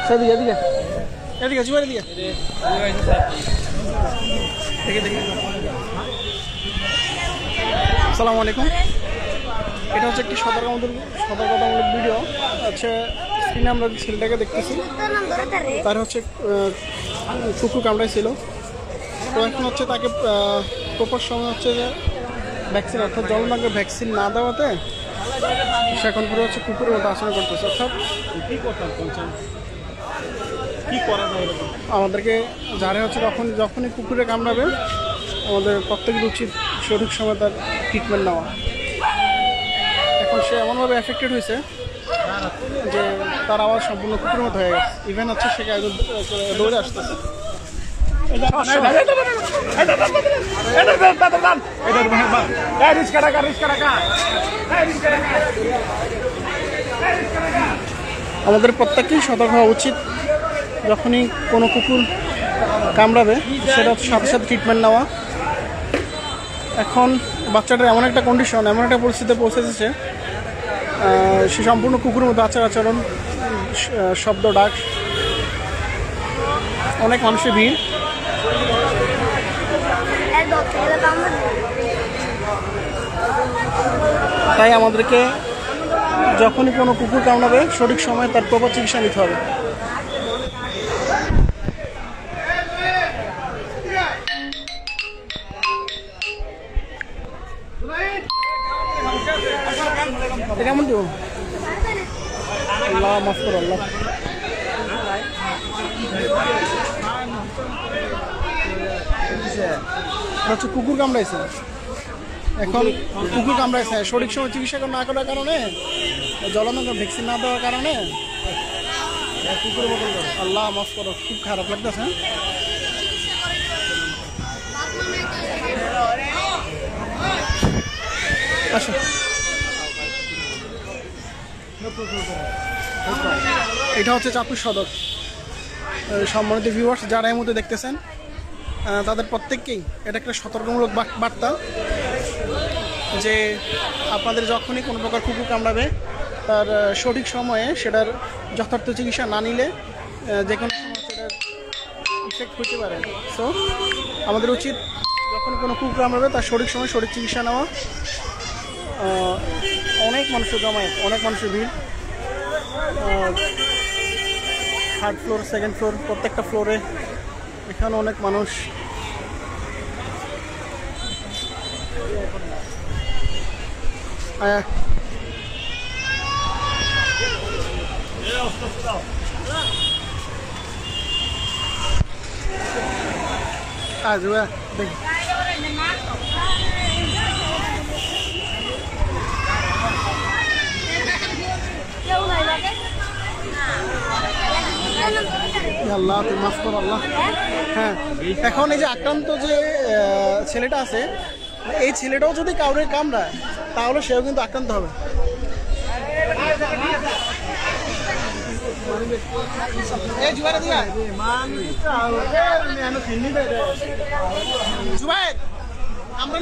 সেদিকে এদিকে এদিকে জুয়ারে দিকে দেখে দেখে। আসসালামু আলাইকুম। এটা হচ্ছে একটি সতর্কতামূলক ভিডিও। হচ্ছে স্ক্রিনে আমরা ছেলেটাকে দেখতেছি, তার হচ্ছে কুকুর কামড়াইছিল। তো এখন হচ্ছে তাকে প্রপার সময় হচ্ছে যে ভ্যাকসিন অর্থাৎ জলনাঙ্গের ভ্যাকসিন না দেওয়াতে সে এখন পুরো হচ্ছে কুকুরের মতো আচরণ করতেছে। অর্থাৎ কী করা যায় আমাদেরকে যারা হচ্ছে যখনই কুকুরে কামড়াবে আমাদের প্রত্যেকের উচিত সঠিক সময় তার ট্রিটমেন্ট নেওয়া। এখন সে এমনভাবে এফেক্টেড হয়েছে যে তার আওয়াজ সম্পূর্ণ কুকুরের মতো হয়ে গেছে। ইভেন হচ্ছে সে দৌড়ে আসতেছে। আমাদের প্রত্যেককেই সতর্ক হওয়া উচিত। যখনই কোনো কুকুর কামড়াবে সেটা সাথে সাথে ট্রিটমেন্ট নেওয়া। এখন বাচ্চাটার এমন একটা কন্ডিশন, এমন একটা পরিস্থিতিতে পৌঁছেছে সে সম্পূর্ণ কুকুরের মতো আচরণ, শব্দ, ডাক, অনেক মানুষের ভিড়। তাই আমাদেরকে যখনই কোনো কুকুর কামড়াবে সঠিক সময়ে তার প্রপার চিকিৎসা নিতে হবে। কেমন দিব আল্লাহ মাফ করো আল্লাহ। হচ্ছে কুকুর কামড়াইছে। এখন কুকুর কামড়াইছে সঠিক সময় চিকিৎসা না করার কারণে, জলনাঙ্গের ভ্যাকসিন না দেওয়ার কারণে কুকুরের মতন করে। আল্লাহ মাফ করো, খুব খারাপ লাগতেছে। আচ্ছা, এটা হচ্ছে চাঁদপুর সদর। সম্মানিত ভিউয়ার্স যারা এই মধ্যে দেখতেছেন তাদের প্রত্যেককেই এটা একটা সতর্কমূলক বার্তা যে আপনাদের যখনই কোনো প্রকার কুকুর কামড়াবে তার সঠিক সময়ে সেটার যথার্থ চিকিৎসা না নিলে যে কোনো সময় সেটার ইফেক্ট হতে পারে। সো আমাদের উচিত যখন কোনো কুকুর কামড়াবে তার সঠিক সময় সঠিক চিকিৎসা নেওয়া। অনেক মানুষের জমায়েত, অনেক মানুষের ভিড়। থার্ড ফ্লোর, সেকেন্ড ফ্লোর, প্রত্যেকটা ফ্লোরে এখানে অনেক মানুষ। দেখি আল্লাহ তুই মাফ কর আল্লাহ। হ্যাঁ, এখন এই যে আক্রান্ত যে ছেলেটা আছে, এই ছেলেটাও যদি কাউরে কামড়ায় তাহলে সেও কিন্তু আক্রান্ত হবে। আমরা